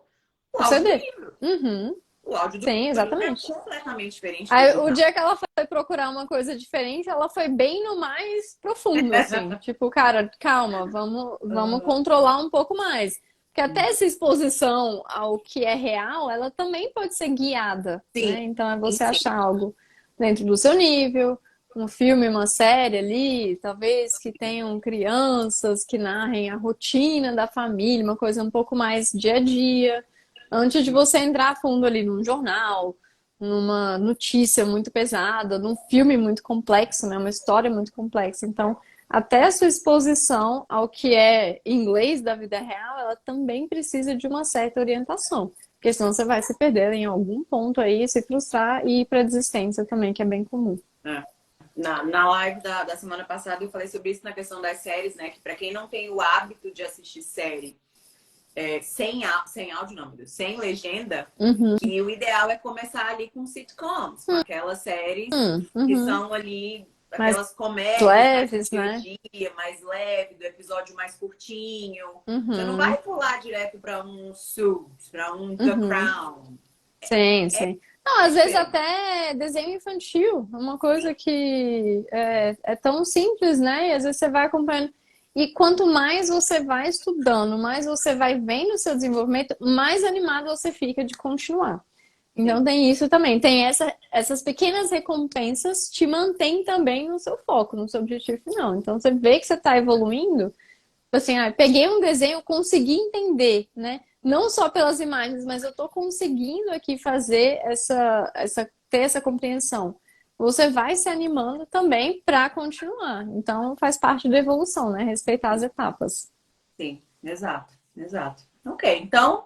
O áudio do CD. livro. Uhum. O áudio Sim, do livro é exatamente. completamente diferente do Aí, o jornal. dia que ela foi procurar uma coisa diferente, ela foi bem no mais profundo, assim. Tipo, cara, calma, vamos Aham. controlar um pouco mais. Porque até essa exposição ao que é real, ela também pode ser guiada, Sim, né? Então é sim, você sim. achar algo dentro do seu nível, um filme, uma série ali, talvez que tenham crianças que narrem a rotina da família, uma coisa um pouco mais dia a dia, antes de você entrar a fundo ali num jornal numa notícia muito pesada, num filme muito complexo, né? Uma história muito complexa. Então, até a sua exposição ao que é inglês da vida real, ela também precisa de uma certa orientação. Porque senão você vai se perder em algum ponto aí, se frustrar e ir para desistência também, que é bem comum. É. Na live da semana passada eu falei sobre isso na questão das séries, né? Que para quem não tem o hábito de assistir série sem áudio, não, meu Deus, sem legenda, Uhum, que o ideal é começar ali com sitcoms, com aquelas séries que uhum. são ali, Mais aquelas comédias mais do leves, dia a né? dia, mais leve, do episódio mais curtinho. Você não Uhum, vai pular direto para um Suits, para um The uhum. Crown. Sim, É sim. Não, às vezes diferente. até desenho infantil, é uma Sim, coisa que é tão simples, né? E às vezes você vai acompanhando. E quanto mais você vai estudando, mais você vai vendo o seu desenvolvimento, mais animado você fica de continuar. Então sim. tem isso também. Tem essas pequenas recompensas te mantêm também no seu foco, no seu objetivo final. Então você vê que você está evoluindo. Assim, peguei um desenho, consegui entender, né? Não só pelas imagens, mas eu tô conseguindo aqui fazer ter essa compreensão. Você vai se animando também para continuar. Então faz parte da evolução, né? Respeitar as etapas. Sim, exato, exato. Ok, então,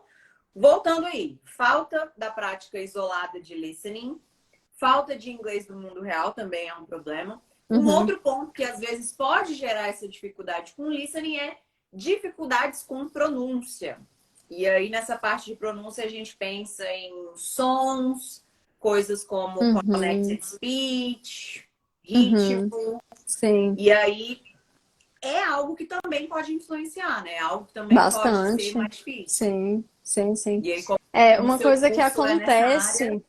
voltando aí, falta da prática isolada de listening, falta de inglês do mundo real também é um problema. Um Uhum, outro ponto que às vezes pode gerar essa dificuldade com listening é dificuldades com pronúncia. E aí, nessa parte de pronúncia, a gente pensa em sons, coisas como uhum, connected speech, uhum. ritmo. Sim, E aí, é algo que também pode influenciar, né? Algo que também pode ser bastante. mais difícil. Sim, sim, sim. E aí, como É, o seu curso é nessa área,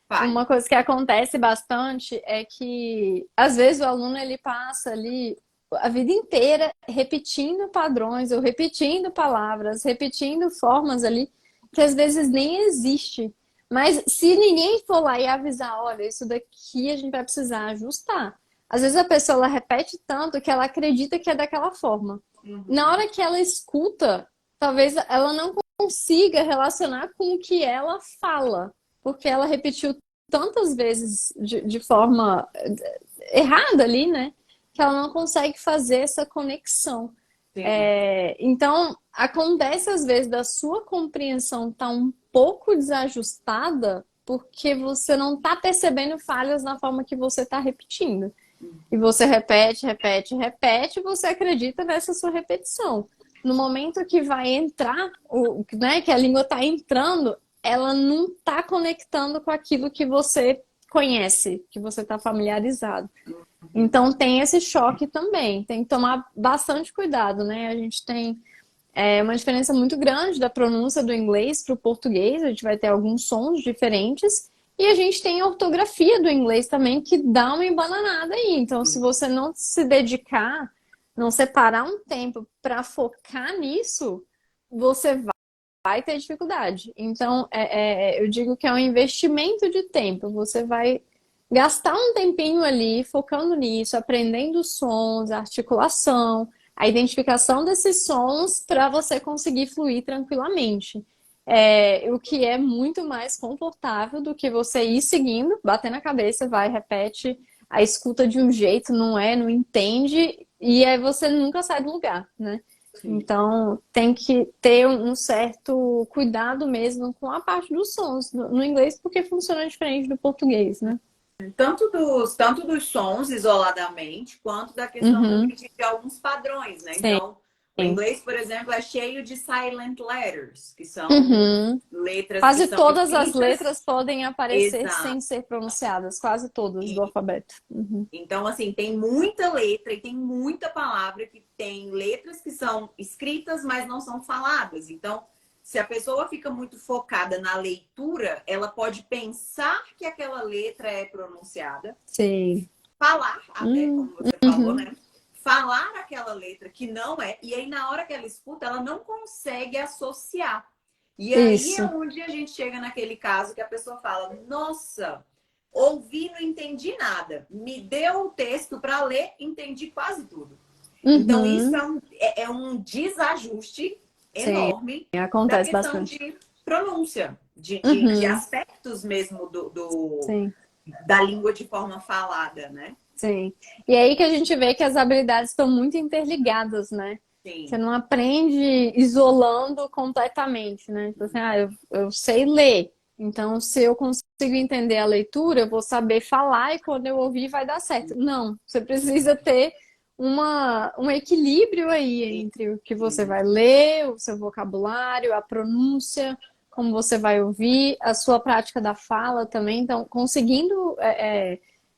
fale. uma coisa que acontece bastante é que às vezes o aluno ele passa ali a vida inteira repetindo padrões ou repetindo palavras, repetindo formas ali que às vezes nem existe. Mas se ninguém for lá e avisar, olha, isso daqui a gente vai precisar ajustar. Às vezes a pessoa ela repete tanto que ela acredita que é daquela forma. Na Uhum. hora que ela escuta, talvez ela não consiga relacionar com o que ela fala, porque ela repetiu tantas vezes de forma errada ali, né? Que ela não consegue fazer essa conexão. Sim, Então, acontece às vezes da sua compreensão estar um pouco desajustada porque você não está percebendo falhas na forma que você está repetindo. E você repete, repete, repete, e você acredita nessa sua repetição. No momento que vai entrar, né, que a língua está entrando, ela não está conectando com aquilo que você conhece, que você está familiarizado. Então tem esse choque também. Tem que tomar bastante cuidado, né? A gente tem uma diferença muito grande da pronúncia do inglês para o português. A gente vai ter alguns sons diferentes. E a gente tem a ortografia do inglês também, que dá uma embananada aí. Então, se sim. você não se dedicar, não separar um tempo para focar nisso, você vai ter dificuldade. Então, eu digo que é um investimento de tempo. Você vai gastar um tempinho ali focando nisso, aprendendo os sons, a articulação, a identificação desses sons para você conseguir fluir tranquilamente. O que é muito mais confortável do que você ir seguindo, bater na cabeça, vai, repete, a escuta de um jeito, não entende, e aí você nunca sai do lugar, né? Sim. Então, tem que ter um certo cuidado mesmo com a parte dos sons no inglês, porque funciona diferente do português, né? Tanto dos sons isoladamente, quanto da questão também Uhum, de alguns padrões, né? sim. Então, o inglês, por exemplo, é cheio de silent letters, que são Uhum. letras que Quase são todas as escritas. letras podem aparecer Exato. sem ser pronunciadas, quase todas do alfabeto. Uhum. Então, assim, tem muita letra e tem muita palavra que tem letras que são escritas, mas não são faladas. Então, se a pessoa fica muito focada na leitura, ela pode pensar que aquela letra é pronunciada, Sim. falar, até Hum, como você falou, uhum. né? Falar aquela letra que não é, e aí na hora que ela escuta, ela não consegue associar. E aí é Isso. onde a gente chega naquele caso que a pessoa fala: Nossa, ouvi, não entendi nada. Me deu o texto para ler, entendi quase tudo. Então, isso Uhum. é um desajuste Sim, enorme da acontece questão bastante. de pronúncia. de Uhum. aspectos mesmo Sim. da língua de forma falada, né? Sim. E é aí que a gente vê que as habilidades estão muito interligadas, né? Você Sim. não aprende isolando completamente, né? Tipo assim, eu sei ler. Então, se eu consigo entender a leitura, eu vou saber falar e quando eu ouvir vai dar certo. Não, você precisa ter um equilíbrio aí entre o que você Sim. vai ler, o seu vocabulário, a pronúncia, como você vai ouvir, a sua prática da fala também. Então, conseguindo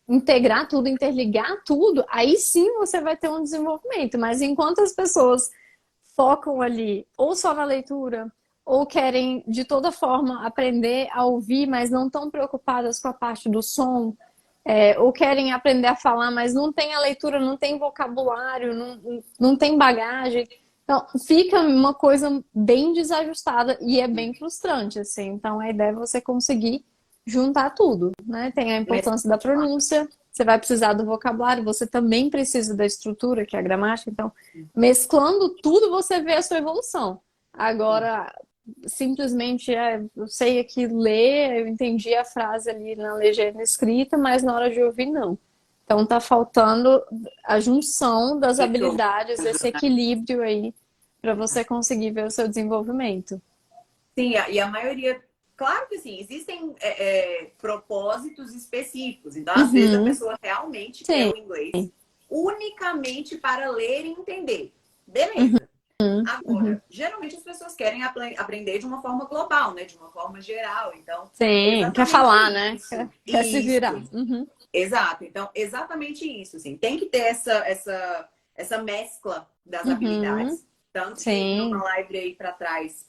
integrar tudo, interligar tudo, aí sim você vai ter um desenvolvimento. Mas enquanto as pessoas focam ali ou só na leitura, ou querem de toda forma aprender a ouvir, mas não estão preocupadas com a parte do som, ou querem aprender a falar, mas não tem a leitura, não tem vocabulário, não tem bagagem. Então, fica uma coisa bem desajustada e é bem frustrante, assim. Então, a ideia é você conseguir juntar tudo, né? Tem a importância da Mesclar. pronúncia, você vai precisar do vocabulário, você também precisa da estrutura, que é a gramática. Então, mesclando tudo, você vê a sua evolução. Sim. Agora, simplesmente, eu sei aqui ler, eu entendi a frase ali na legenda escrita, mas na hora de ouvir, não. Então, tá faltando a junção das E todo, habilidades, esse né? equilíbrio aí, para você conseguir ver o seu desenvolvimento. Sim, e a maioria, claro que sim, existem propósitos específicos. Então, às vezes, a Uhum, pessoa realmente quer sim. o inglês unicamente para ler e entender. Beleza. Uhum, uhum. Agora, geralmente as pessoas querem aprender de uma forma global, né? De uma forma geral. Então, Sim, quer exatamente falar, né? isso. Quer se virar. Isso. Uhum, Exato. Então, exatamente isso. Assim. Tem que ter essa mescla das uhum, habilidades. Tanto que numa sim. live aí para trás,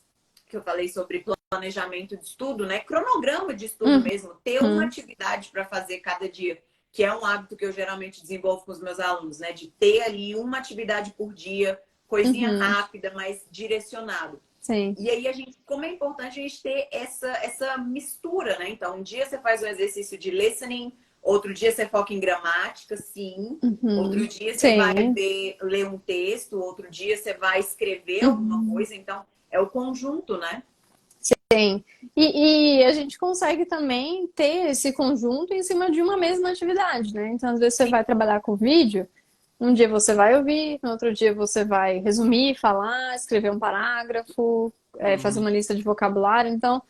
que eu falei sobre planejamento de estudo, né? Cronograma de estudo Uhum, mesmo, ter uma atividade para fazer cada dia, que é um hábito que eu geralmente desenvolvo com os meus alunos, né? De ter ali uma atividade por dia, coisinha uhum, rápida, mas direcionado. sim. E aí a gente, como é importante a gente ter essa mistura, né? Então, um dia você faz um exercício de listening, outro dia você foca em gramática, sim. Outro Uhum, dia você vai sim. ler um texto, outro dia você vai escrever alguma Uhum. coisa. Então, é o conjunto, né? Tem. E a gente consegue também ter esse conjunto em cima de uma mesma atividade, né? Então, às vezes você Sim. vai trabalhar com vídeo, um dia você vai ouvir, no outro dia você vai resumir, falar, escrever um parágrafo, fazer uma lista de vocabulário. Então,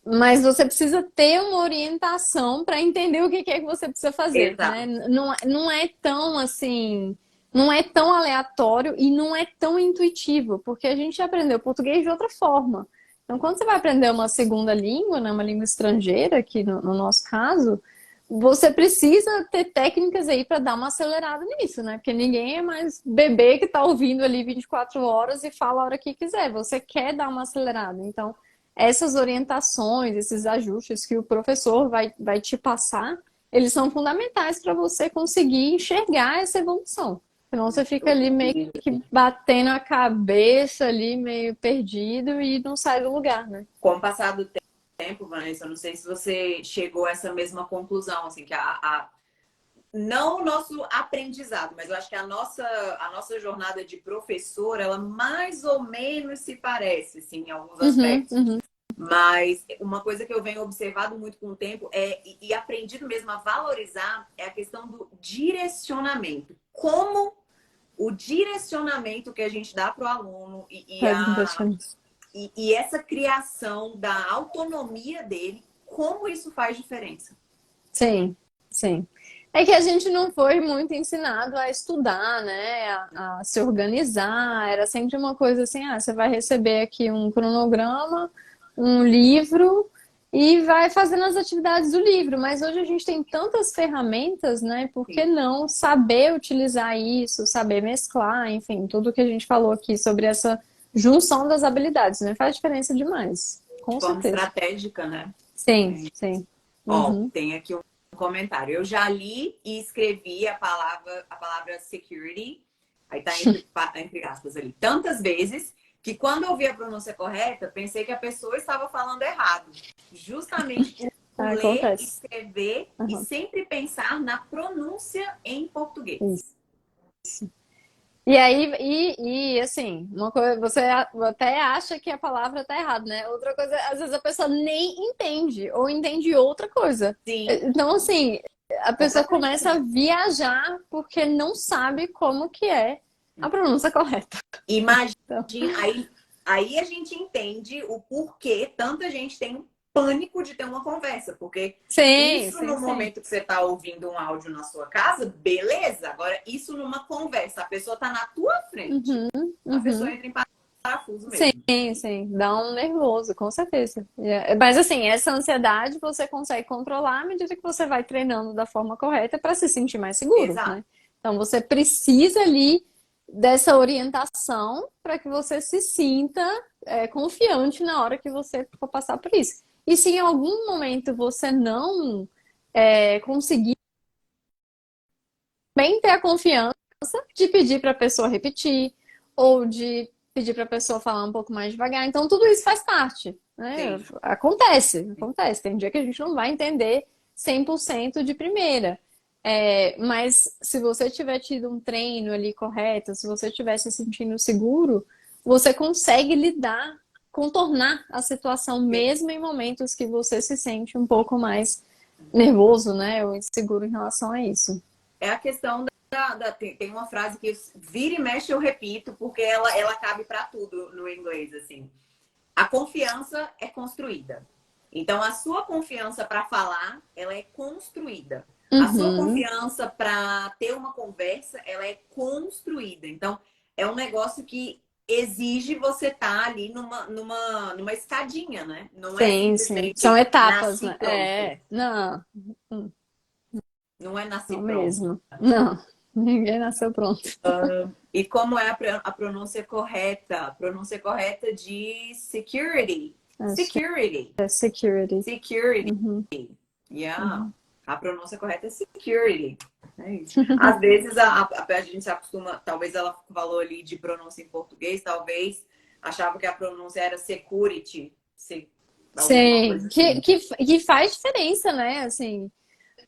mas você precisa ter uma orientação para entender o que é que você precisa fazer, né? Exato. Não é tão assim, não é tão aleatório e não é tão intuitivo, porque a gente aprendeu português de outra forma. Então, quando você vai aprender uma segunda língua, né, uma língua estrangeira, que no nosso caso, você precisa ter técnicas aí para dar uma acelerada nisso, né? Porque ninguém é mais bebê que está ouvindo ali 24 horas e fala a hora que quiser. Você quer dar uma acelerada. Então, essas orientações, esses ajustes que o professor vai te passar, eles são fundamentais para você conseguir enxergar essa evolução. Senão você fica ali meio que batendo a cabeça ali, meio perdido e não sai do lugar, né? Com o passar do tempo, Vanessa, eu não sei se você chegou a essa mesma conclusão, assim, que não o nosso aprendizado, mas eu acho que a nossa jornada de professor, ela mais ou menos se parece, assim, em alguns Uhum, aspectos. uhum. Mas uma coisa que eu venho observado muito com o tempo e aprendido mesmo a valorizar é a questão do direcionamento. Como o direcionamento que a gente dá para o aluno Faz impressionante. e essa criação da autonomia dele, como isso faz diferença. Sim, sim. É que a gente não foi muito ensinado a estudar, né? A se organizar. Era sempre uma coisa assim, você vai receber aqui um cronograma, um livro e vai fazendo as atividades do livro. Mas hoje a gente tem tantas ferramentas, né? Por que Sim, não saber utilizar isso, saber mesclar, enfim, tudo que a gente falou aqui sobre essa junção das habilidades, né? Faz diferença demais, de com forma certeza. estratégica, né? Sim, sim. Ó, Uhum. tem aqui um comentário. Eu já li e escrevi a palavra security, aí tá entre aspas ali, tantas vezes que quando eu vi a pronúncia correta, pensei que a pessoa estava falando errado. Justamente por ler, Acontece. escrever e Uhum. sempre pensar na pronúncia em Isso. português. E aí, assim, uma coisa, você até acha que a palavra tá errada, né? Outra coisa, às vezes a pessoa nem entende, ou entende outra coisa. Sim, Então, assim, a pessoa completamente começa a diferente. viajar porque não sabe como que é a pronúncia correta. Imagina, Então, aí a gente entende o porquê tanta gente tem pânico de ter uma conversa, porque sim, isso sim, no sim. momento que você está ouvindo um áudio na sua casa, beleza. Agora, isso numa conversa, a pessoa está na tua frente, Uhum, a pessoa uhum. entra em parafuso mesmo. Sim, sim, dá um nervoso, com certeza. Mas assim, essa ansiedade você consegue controlar à medida que você vai treinando da forma correta para se sentir mais seguro, Exato. né? Então você precisa ali dessa orientação para que você se sinta confiante na hora que você for passar por isso. E se em algum momento você não conseguir bem ter a confiança de pedir para a pessoa repetir ou de pedir para a pessoa falar um pouco mais devagar. Então, tudo isso faz parte, né? Sim. Acontece, acontece. Tem dia que a gente não vai entender 100% de primeira. Mas se você tiver tido um treino ali correto, se você estiver se sentindo seguro, você consegue lidar, contornar a situação mesmo em momentos que você se sente um pouco mais nervoso, né? Ou inseguro em relação a isso. É a questão tem uma frase que vira e mexe eu repito, porque ela cabe para tudo no inglês, assim. A confiança é construída. Então, a sua confiança para falar, ela é construída. A sua Uhum. confiança para ter uma conversa, ela é construída. Então, é um negócio que exige você estar ali numa escadinha, né? Não é Sim, sim. São simplesmente etapas, nasci né? pronto. Não, Não é nasci não pronto. mesmo. Não, ninguém nasceu pronto. E como é a pronúncia correta? A pronúncia correta de security. Acho Security. que é security. Security. Uhum, Yeah. uhum. A pronúncia correta é security. É isso. Às vezes a gente se acostuma, talvez ela falou ali de pronúncia em português, talvez achava que a pronúncia era security, alguma Sim, coisa assim. que faz diferença, né? Assim,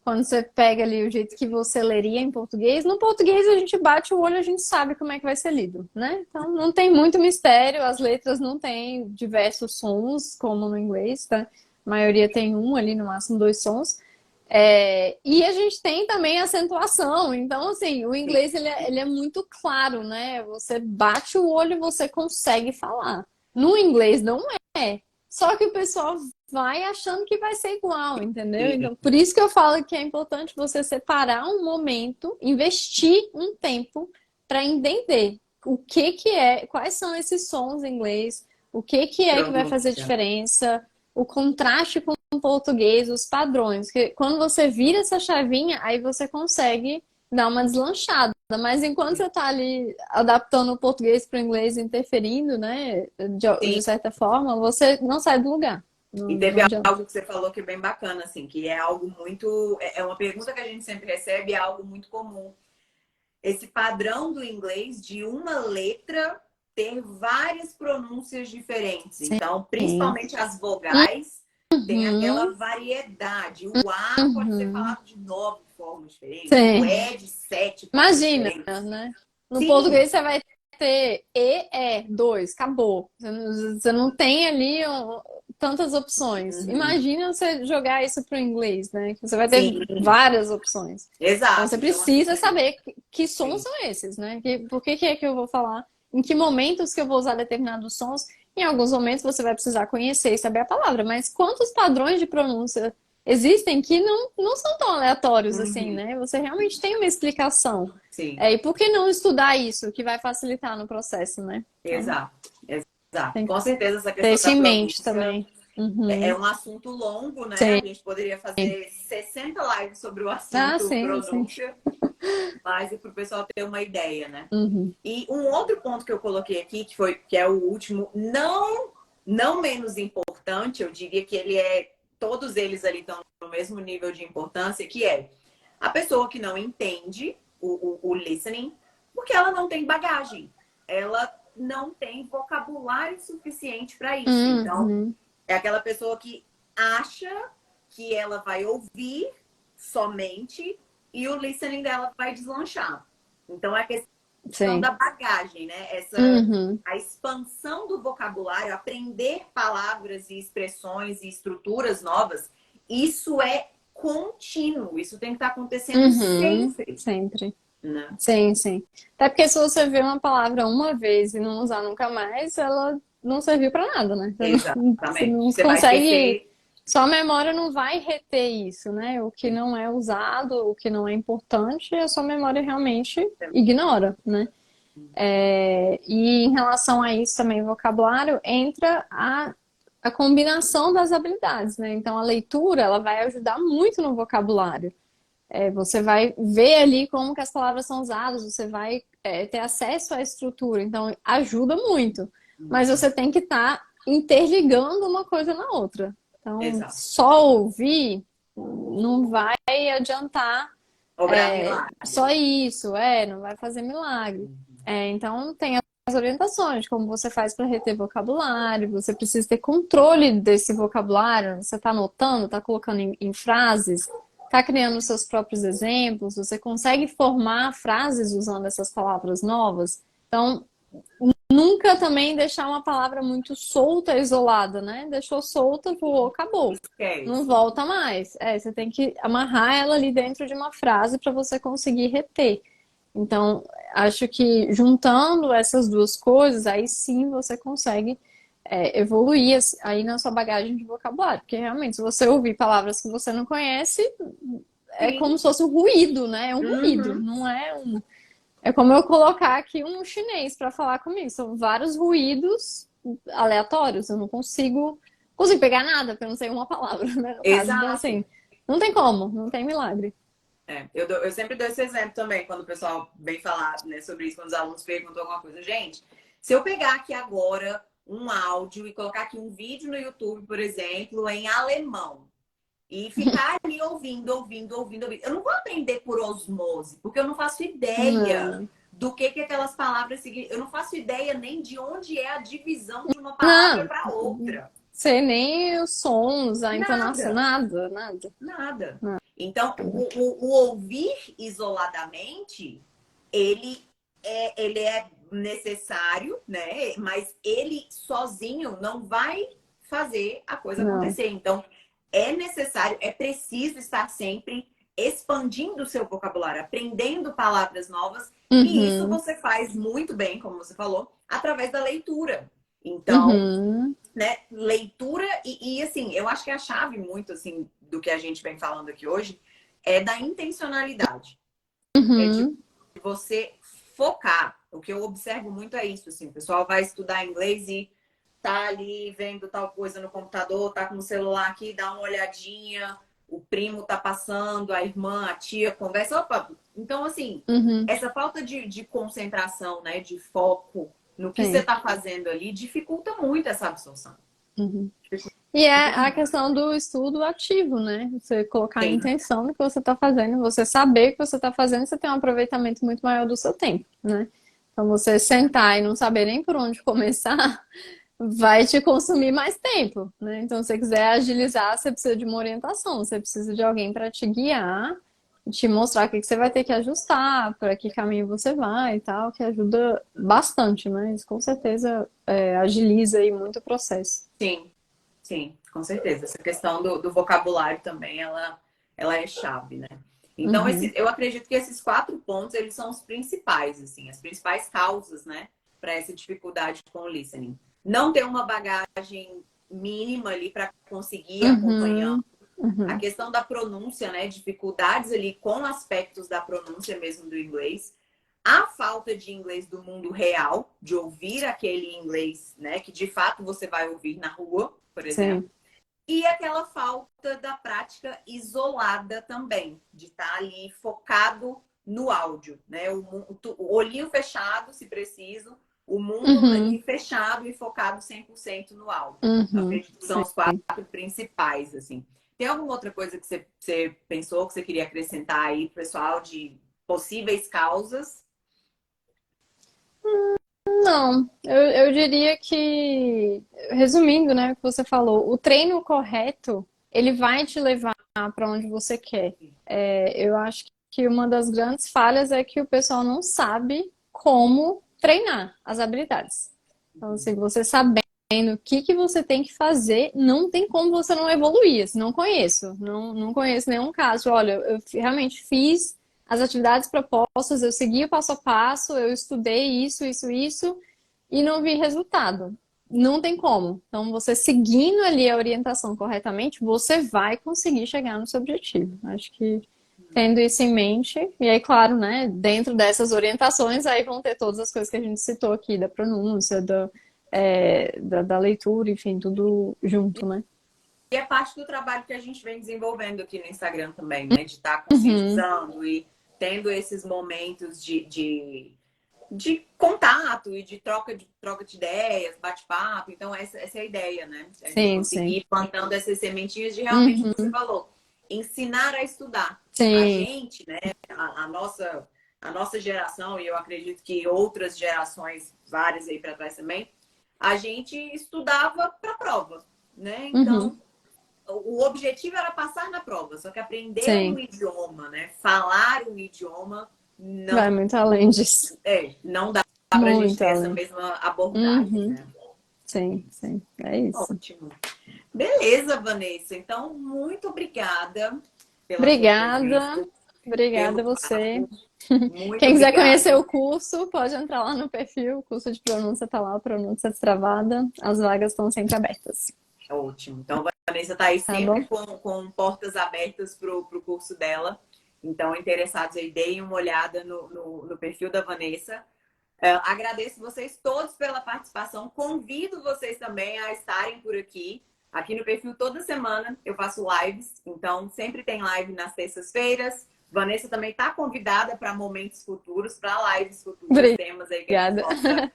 quando você pega ali o jeito que você leria em português, no português a gente bate o olho, a gente sabe como é que vai ser lido, né? Então não tem muito mistério, as letras não têm diversos sons, como no inglês, tá? A maioria tem um ali, no máximo dois sons. E a gente tem também acentuação. Então, assim, o Sim, inglês ele é muito claro, né? Você bate o olho e você consegue falar. No inglês não é. Só que o pessoal vai achando que vai ser igual, entendeu? sim. Então, por isso que eu falo que é importante você separar um momento, investir um tempo para entender o que que é, quais são esses sons em inglês, o que que é que vai fazer Pronúncia. diferença, o contraste com o português, os padrões. Que quando você vira essa chavinha, aí você consegue dar uma deslanchada. Mas enquanto você está ali adaptando o português para o inglês, interferindo, né, de Sim. certa forma, você não sai do lugar. Não, E não teve adianta. algo que você falou que é bem bacana, assim, que é algo muito. É uma pergunta que a gente sempre recebe, é algo muito comum. Esse padrão do inglês de uma letra ter várias pronúncias diferentes. Então, Sim. principalmente as vogais, tem aquela Uhum, variedade. O A pode ser uhum. falado de 9 formas diferentes, o Sim. E de 7 formas Imagina, diferentes. né? No Sim, português você vai ter dois, acabou. Você não tem ali tantas opções. uhum, Imagina você jogar isso para o inglês, né? Que você vai ter sim, várias opções. Então você exato. Então, precisa assim, saber que sons sim, são esses, né? Por que é que eu vou falar? Em que momentos que eu vou usar determinados sons? Em alguns momentos você vai precisar conhecer e saber a palavra, mas quantos padrões de pronúncia existem que não são tão aleatórios assim, uhum, né? Você realmente tem uma explicação. sim, E por que não estudar isso, que vai facilitar no processo, né? Então, exato, exato. tem que Com certeza, essa ter questão isso da em mente pronúncia também. é Uhum. um assunto longo, né? A Sim. gente poderia fazer 60 lives sobre o Ah, assunto sim, sim. pronúncia, mas é para o pessoal ter uma ideia, né? Uhum. E um outro ponto que eu coloquei aqui, que é o último, não menos importante, eu diria que ele é, todos eles ali estão no mesmo nível de importância, que é a pessoa que não entende o listening, porque ela não tem bagagem, ela não tem vocabulário suficiente para isso. Então, Uhum. é aquela pessoa que acha que ela vai ouvir somente e o listening dela vai deslanchar. Então, é questão da Sim. bagagem, né? Uhum. A expansão do vocabulário, aprender palavras e expressões e estruturas novas, isso é contínuo, isso tem que estar acontecendo Uhum. sempre, Sempre. né? Sim, sim. Até porque se você vê uma palavra uma vez e não usar nunca mais, ela não serviu para nada, né? Você Exatamente. não Você vai consegue. esquecer. Sua memória não vai reter isso, né? O que não é usado, o que não é importante, a sua memória realmente ignora, né? E em relação a isso também, vocabulário, entra a combinação das habilidades, né? Então a leitura, ela vai ajudar muito no vocabulário. Você vai ver ali como que as palavras são usadas, você vai ter acesso à estrutura, então ajuda muito. Mas você tem que estar interligando uma coisa na outra. Então, Exato. só ouvir não vai adiantar Obrar milagre, só né? isso, não vai fazer milagre. Então, tem as orientações, como você faz para reter vocabulário, você precisa ter controle desse vocabulário, você está anotando, está colocando em frases, está criando seus próprios exemplos, você consegue formar frases usando essas palavras novas. Então, nunca também deixar uma palavra muito solta, isolada, né? Deixou solta, voou, acabou. Não Esquece. volta mais. Você tem que amarrar ela ali dentro de uma frase para você conseguir reter. Então, acho que juntando essas duas coisas, aí sim você consegue evoluir aí na sua bagagem de vocabulário. Porque realmente, se você ouvir palavras que você não conhece, é Sim. como se fosse um ruído, né? É um ruído, Uhum. não é um. É como eu colocar aqui um chinês para falar comigo. São vários ruídos aleatórios. Eu não consigo pegar nada, porque eu não sei uma palavra, né? No caso. Então, Exato. assim, não tem como, não tem milagre. Eu sempre dou esse exemplo também, quando o pessoal vem falar, né, sobre isso, quando os alunos perguntam alguma coisa. Gente, se eu pegar aqui agora um áudio e colocar aqui um vídeo no YouTube, por exemplo, em alemão, e ficar ali ouvindo, eu não vou aprender por osmose, porque eu não faço ideia Não, do que aquelas palavras significam. Eu não faço ideia nem de onde é a divisão de uma palavra não. para outra. Sei nem os sons, a entonação, Nada. nada, nada. Nada. Nada. Então, o ouvir isoladamente, ele ele é necessário, né? Mas ele sozinho não vai fazer a coisa Não. acontecer. Então, é necessário, é preciso estar sempre expandindo o seu vocabulário, aprendendo palavras novas. E isso Uhum, você faz muito bem, como você falou, através da leitura. Então, uhum, né, leitura assim, eu acho que a chave muito assim do que a gente vem falando aqui hoje é da intencionalidade. É de uhum, você focar. O que eu observo muito é isso, assim, o pessoal vai estudar inglês e tá ali vendo tal coisa no computador, tá com o celular aqui, dá uma olhadinha, o primo tá passando, a irmã, a tia conversa. Opa! Então, assim, uhum, essa falta de concentração, né, de foco no que você sim. tá fazendo ali, dificulta muito essa absorção. Uhum. E é Dificulta a muito. questão do estudo ativo, né? Você colocar a Sim. intenção no que você está fazendo, você saber o que você está fazendo, você tem um aproveitamento muito maior do seu tempo, né? Então, você sentar e não saber nem por onde começar, vai te consumir mais tempo, né? Então, se você quiser agilizar, você precisa de uma orientação, você precisa de alguém para te guiar, te mostrar o que que você vai ter que ajustar, para que caminho você vai e tal, que ajuda bastante, né? Isso com certeza agiliza aí muito o processo. Sim, sim, com certeza. Essa questão do vocabulário também, ela é chave, né? Então, Uhum, eu acredito que esses quatro pontos, eles são os principais, assim, as principais causas, né, para essa dificuldade com o listening. Não ter uma bagagem mínima ali para conseguir acompanhar. uhum, A uhum, questão da pronúncia, né, dificuldades ali com aspectos da pronúncia mesmo do inglês. A falta de inglês do mundo real, de ouvir aquele inglês, né, que de fato você vai ouvir na rua, por exemplo, sim. e aquela falta da prática isolada também, de estar ali focado no áudio, né, o olhinho fechado, se preciso, o mundo ali Uhum, fechado e focado 100% no áudio. Eu uhum, acredito que são sim. os quatro principais, assim. Tem alguma outra coisa que você pensou, que você queria acrescentar aí, pessoal, de possíveis causas? Não, eu diria que, resumindo, né, o que você falou, o treino correto, ele vai te levar para onde você quer. Eu acho que uma das grandes falhas é que o pessoal não sabe como treinar as habilidades. Então, assim, você sabendo o que que você tem que fazer, não tem como você não evoluir. Assim, não conheço, não conheço nenhum caso. Olha, eu realmente fiz as atividades propostas, eu segui o passo a passo, eu estudei isso, e não vi resultado. Não tem como. Então, você seguindo ali a orientação corretamente, você vai conseguir chegar no seu objetivo. Acho que tendo isso em mente, e aí, claro, né, dentro dessas orientações, aí vão ter todas as coisas que a gente citou aqui, da pronúncia, da leitura, enfim, tudo junto, né? E é parte do trabalho que a gente vem desenvolvendo aqui no Instagram também, né? De estar Uhum. conscientizando e tendo esses momentos de contato e de troca de ideias, bate-papo. Então, essa é a ideia, né? A gente Sim, sim. conseguir ir plantando essas sementinhas de realmente o que você Uhum. falou, ensinar a estudar. A Sim. gente, né? A nossa geração, e eu acredito que outras gerações, várias aí para trás também, a gente estudava para prova, né? Uhum. Então, o objetivo era passar na prova, só que aprender um Sim. idioma, né? Falar um idioma Vai não muito além disso. não dá para a gente Muito ter essa além. mesma abordagem, Uhum. né? Sim, sim. É isso. Ótimo. Beleza, Vanessa. Então, muito obrigada pela sua Obrigada. presença, Obrigada a pelo você. papo. Muito Quem quiser conhecer obrigada. o curso, pode entrar lá no perfil. O curso de pronúncia tá lá, Pronúncia Destravada. As vagas estão sempre abertas. Ótimo. Então, a Vanessa está aí Tá sempre bom? com portas abertas para o curso dela. Então, interessados aí, deem uma olhada no perfil da Vanessa. Agradeço vocês todos pela participação. Convido vocês também a estarem por aqui. Aqui no perfil toda semana eu faço lives, então sempre tem live nas terças-feiras. Vanessa também está convidada para momentos futuros, para lives futuras, temas aí que a gente Obrigada. possa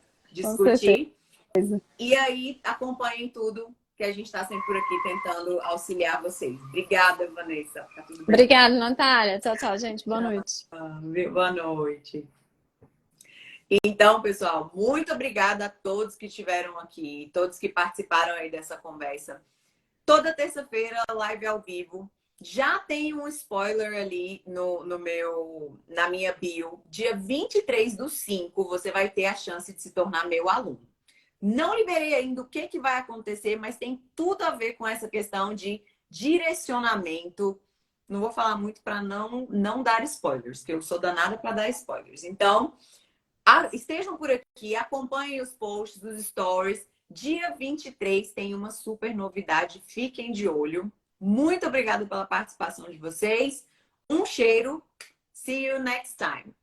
Com certeza. discutir. E aí acompanhem tudo que a gente está sempre por aqui tentando auxiliar vocês. Obrigada, Vanessa. Tá tudo bem? Obrigada, Natália. Tchau, tchau, gente. Boa noite. Boa noite. Então, pessoal, muito obrigada a todos que estiveram aqui, todos que participaram aí dessa conversa. Toda terça-feira, live ao vivo. Já tem um spoiler ali na minha bio. Dia 23/5, você vai ter a chance de se tornar meu aluno. Não liberei ainda o que vai acontecer, mas tem tudo a ver com essa questão de direcionamento. Não vou falar muito para não dar spoilers, que eu sou danada para dar spoilers. Então, estejam por aqui, acompanhem os posts, os stories. Dia 23 tem uma super novidade, fiquem de olho. Muito obrigada pela participação de vocês. Um cheiro. See you next time.